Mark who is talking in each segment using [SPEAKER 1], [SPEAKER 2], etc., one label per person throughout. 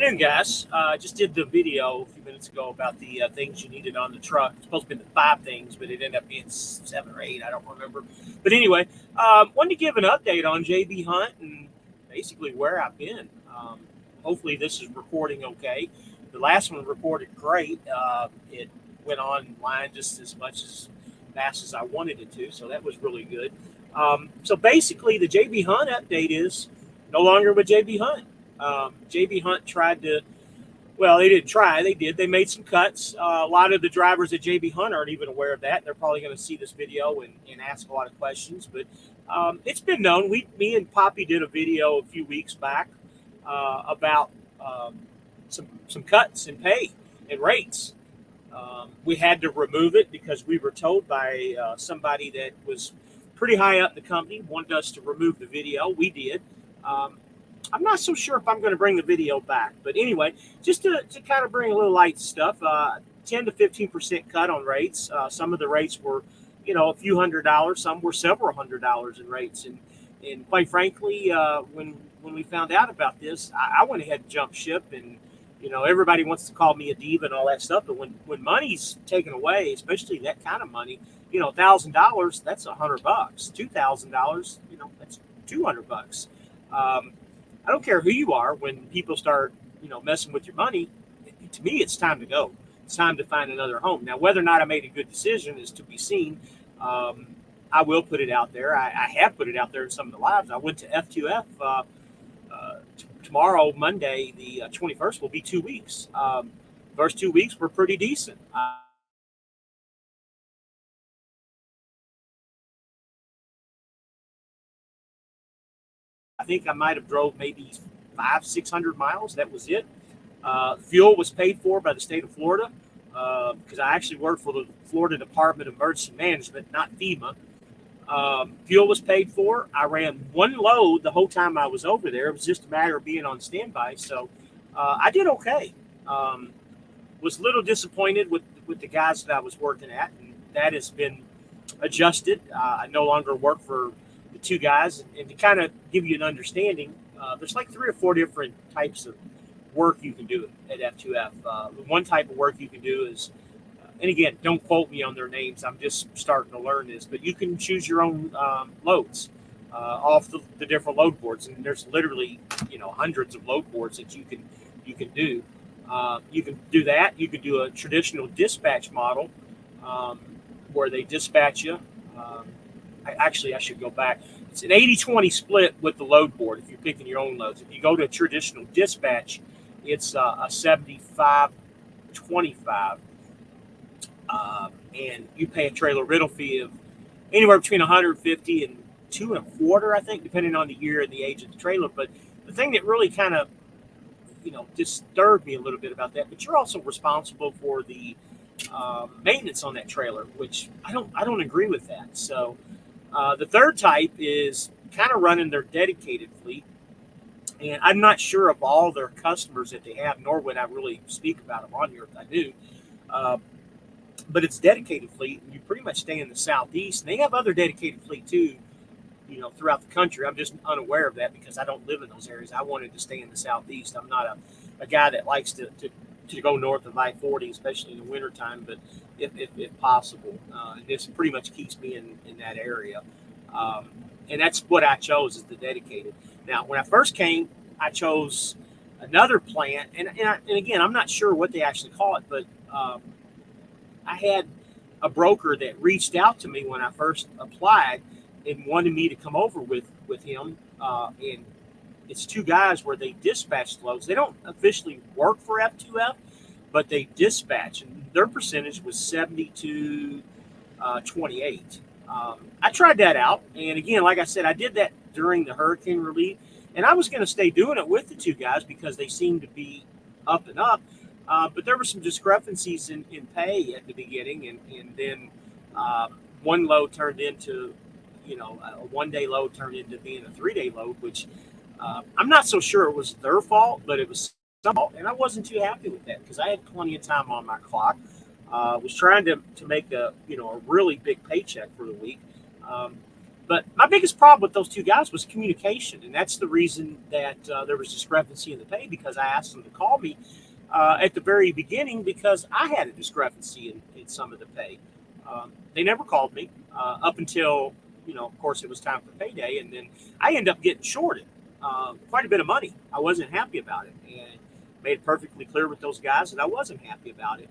[SPEAKER 1] afternoon, guys. I just did the video a few minutes ago about the things you needed on the truck. It's supposed to be the 5 things, but it ended up being 7 or 8. I don't remember. But anyway, wanted to give an update on JB Hunt and basically where I've been. Hopefully, this is recording okay. The last one recorded great. It went online just as much as fast as I wanted it to, so that was really good. So basically, the JB Hunt update is no longer with JB Hunt. JB Hunt tried to, well, they didn't try, they did. They made some cuts. A lot of the drivers at JB Hunt aren't even aware of that. They're probably going to see this video and ask a lot of questions. But it's been known. Me and Poppy did a video a few weeks back about some cuts in pay and rates. We had to remove it because we were told by somebody that was pretty high up in the company, wanted us to remove the video. We did. I'm not so sure if I'm going to bring the video back, but anyway, just to kind of bring a little light stuff, 10 to 15% cut on rates. Some of the rates were, a few $100s. Some were several $100s in rates. And quite frankly, when we found out about this, I went ahead and jumped ship. And everybody wants to call me a diva and all that stuff, but when money's taken away, especially that kind of money, $1,000, that's $100. $2,000, that's $200. I don't care who you are. When people start, messing with your money, to me, it's time to go. It's time to find another home. Now, whether or not I made a good decision is to be seen. I will put it out there. I have put it out there in some of the lives. I went to F2F tomorrow, Monday, the 21st, will be 2 weeks. First 2 weeks were pretty decent. I think I might have drove maybe 500-600 miles. That was it. Fuel was paid for by the state of Florida because I actually worked for the Florida Department of Emergency Management, not FEMA. Fuel was paid for. I ran one load the whole time I was over there. It was just a matter of being on standby. So I did okay. Was a little disappointed with the guys that I was working at, and that has been adjusted. I no longer work for the two guys, and to kind of give you an understanding, there's like 3 or 4 different types of work you can do at F2F. One type of work you can do is, and again, don't quote me on their names, I'm just starting to learn this, but you can choose your own loads off the different load boards, and there's literally hundreds of load boards that you can do. You can do that. You can do a traditional dispatch model where they dispatch you. I should go back. It's an 80-20 split with the load board if you're picking your own loads. If you go to a traditional dispatch, it's a 75-25. And you pay a trailer rental fee of anywhere between $150 and $225, I think, depending on the year and the age of the trailer. But the thing that really kind of, disturbed me a little bit about that, but you're also responsible for the maintenance on that trailer, which I don't agree with that. So the third type is kind of running their dedicated fleet. And I'm not sure of all their customers that they have, nor would I really speak about them on here if I do. But it's dedicated fleet, and you pretty much stay in the Southeast. And they have other dedicated fleet too, throughout the country. I'm just unaware of that because I don't live in those areas. I wanted to stay in the Southeast. I'm not a guy that likes to go north of I-40, especially in the wintertime, but if possible. This pretty much keeps me in that area. And that's what I chose, is the dedicated. Now, when I first came, I chose another plant, and again, I'm not sure what they actually call it, but I had a broker that reached out to me when I first applied and wanted me to come over with him. And it's 2 guys where they dispatch loads. They don't officially work for F2F, but they dispatch, and their percentage was 70-28. I tried that out, and again, like I said, I did that during the hurricane relief, and I was going to stay doing it with the 2 guys because they seemed to be up and up. But there were some discrepancies in pay at the beginning, and then one load turned into, a 1-day load turned into being a 3-day load, which I'm not so sure it was their fault, but it was some fault, and I wasn't too happy with that because I had plenty of time on my clock. Was trying to make a really big paycheck for the week. But my biggest problem with those two guys was communication, and that's the reason that there was discrepancy in the pay, because I asked them to call me at the very beginning because I had a discrepancy in some of the pay. They never called me up until, of course, it was time for payday, and then I ended up getting shorted quite a bit of money. I wasn't happy about it, and made it perfectly clear with those guys that I wasn't happy about it.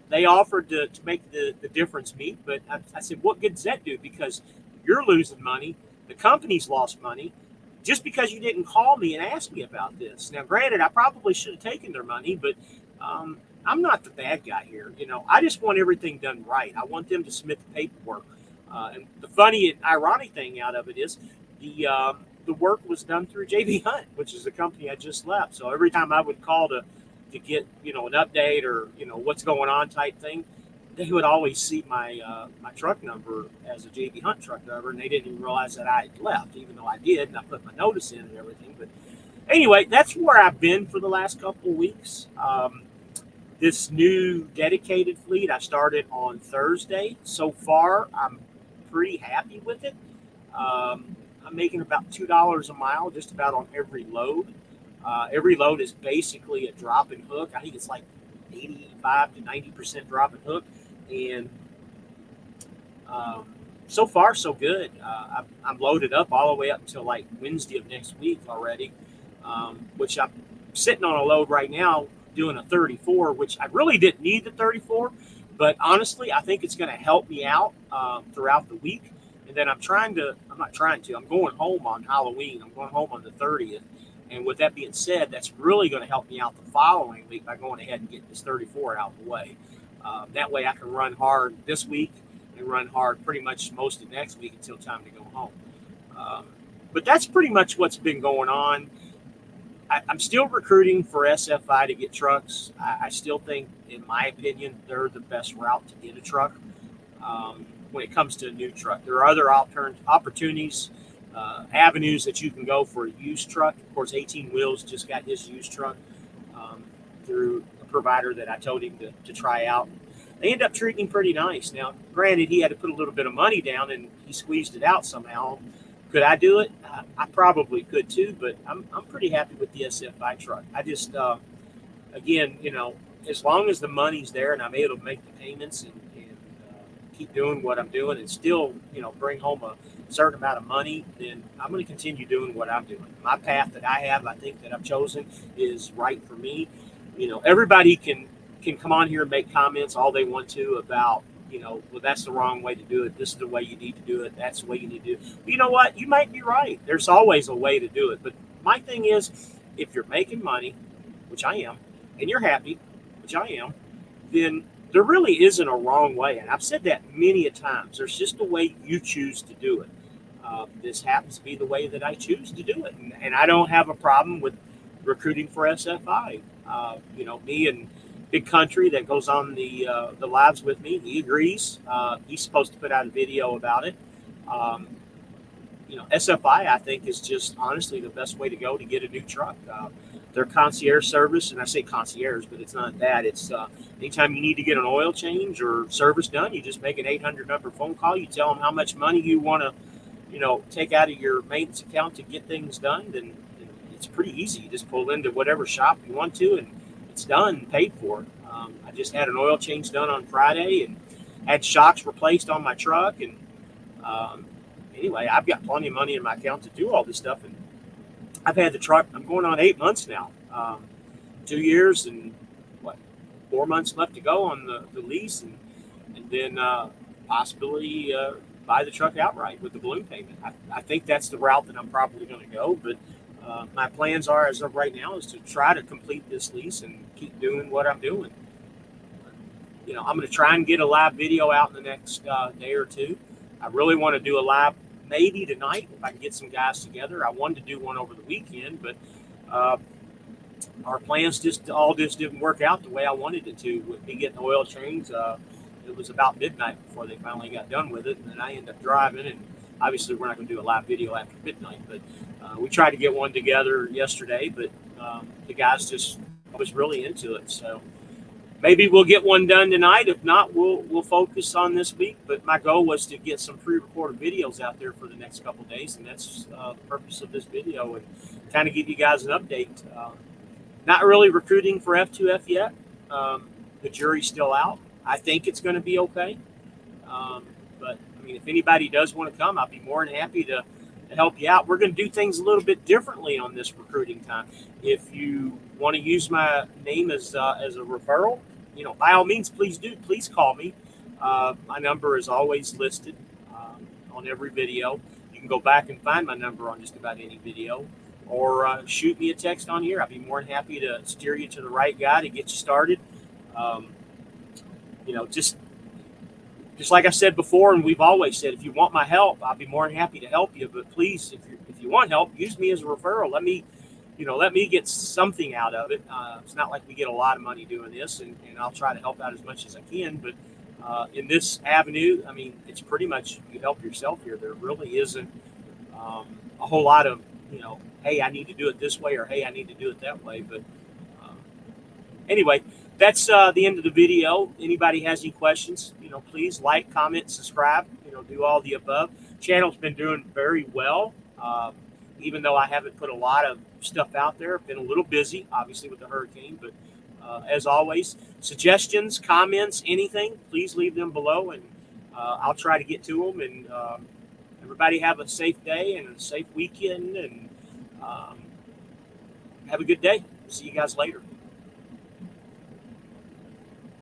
[SPEAKER 1] They offered to make the difference meet, but I said, what good does that do? Because you're losing money. The company's lost money just because you didn't call me and ask me about this. Now, granted, I probably should have taken their money, but I'm not the bad guy here. I just want everything done right. I want them to submit the paperwork. And the funny and ironic thing out of it is the work was done through JB Hunt, which is the company I just left. So every time I would call to get an update or what's going on type thing, they would always see my truck number as a JB Hunt truck driver, and they didn't even realize that I had left, even though I did, and I put my notice in and everything. But anyway, that's where I've been for the last couple of weeks. This new dedicated fleet I started on Thursday. So far, I'm pretty happy with it. I'm making about $2 a mile just about on every load. Every load is basically a drop and hook. I think it's like 85 to 90% drop and hook. And so far, so good. I'm loaded up all the way up until like Wednesday of next week already, which I'm sitting on a load right now doing a 34, which I really didn't need the 34. But honestly, I think it's going to help me out throughout the week. And then I'm going home on Halloween. I'm going home on the 30th. And with that being said, that's really going to help me out the following week by going ahead and getting this 34 out of the way. That way I can run hard this week and run hard pretty much most of next week until time to go home. But that's pretty much what's been going on. I'm still recruiting for SFI to get trucks. I still think, in my opinion, they're the best route to get a truck when it comes to a new truck. There are other opportunities, avenues that you can go for a used truck. Of course, 18 Wheels just got his used truck through a provider that I told him to try out. They ended up treating him pretty nice. Now, granted, he had to put a little bit of money down, and he squeezed it out somehow. Could I do it? I probably could too, but I'm pretty happy with the SFI truck. I just, again, as long as the money's there and I'm able to make the payments and keep doing what I'm doing and still, bring home a certain amount of money, then I'm going to continue doing what I'm doing. My path that I have, I think that I've chosen, is right for me. Everybody can come on here and make comments all they want to about, well, that's the wrong way to do it. This is the way you need to do it. That's the way you need to do it. But you know what? You might be right. There's always a way to do it. But my thing is, if you're making money, which I am, and you're happy, which I am, then there really isn't a wrong way. And I've said that many a times. There's just a way you choose to do it. This happens to be the way that I choose to do it. And I don't have a problem with recruiting for SFI. Me and Big Country that goes on the lives with me, he agrees. He's supposed to put out a video about it. SFI, I think, is just honestly the best way to go to get a new truck. Their concierge service, and I say concierge, but it's not that. It's anytime you need to get an oil change or service done, you just make an 800 number phone call. You tell them how much money you want to, take out of your maintenance account to get things done. Then it's pretty easy. You just pull into whatever shop you want to, and it's done and paid for. I just had an oil change done on Friday and had shocks replaced on my truck. And anyway, I've got plenty of money in my account to do all this stuff. And I've had the truck, I'm going on 8 months now, 2 years and 4 months left to go on the lease. And then possibly buy the truck outright with the balloon payment. I think that's the route that I'm probably going to go. But my plans are, as of right now, is to try to complete this lease and keep doing what I'm doing. I'm going to try and get a live video out in the next day or two. I really want to do a live maybe tonight if I can get some guys together. I wanted to do one over the weekend, but our plans just didn't work out the way I wanted it to. With me getting the oil change, it was about midnight before they finally got done with it, and then I ended up driving. And obviously, we're not going to do a live video after midnight, but we tried to get one together yesterday, but the guys just was really into it. So maybe we'll get one done tonight. If not, we'll focus on this week. But my goal was to get some pre-recorded videos out there for the next couple of days, and that's the purpose of this video, and kind of give you guys an update. Not really recruiting for F2F yet. The jury's still out. I think it's going to be okay. But I mean, if anybody does want to come, I'll be more than happy to help you out. We're going to do things a little bit differently on this recruiting time. If you want to use my name as a referral, by all means, please do. Please call me. My number is always listed on every video. You can go back and find my number on just about any video, or shoot me a text on here. I'd be more than happy to steer you to the right guy to get you started. Just like I said before, and we've always said, if you want my help, I'll be more than happy to help you. But please, if you want help, use me as a referral. Let me get something out of it. It's not like we get a lot of money doing this, and I'll try to help out as much as I can. But in this avenue, I mean, it's pretty much you help yourself here. There really isn't a whole lot of, hey, I need to do it this way, or hey, I need to do it that way. But anyway, that's the end of the video. Anybody has any questions, please like, comment, subscribe, do all the above. Channel's been doing very well. Even though I haven't put a lot of stuff out there, I've been a little busy, obviously, with the hurricane. But as always, suggestions, comments, anything, please leave them below, and I'll try to get to them. And everybody have a safe day and a safe weekend, and have a good day. See you guys later.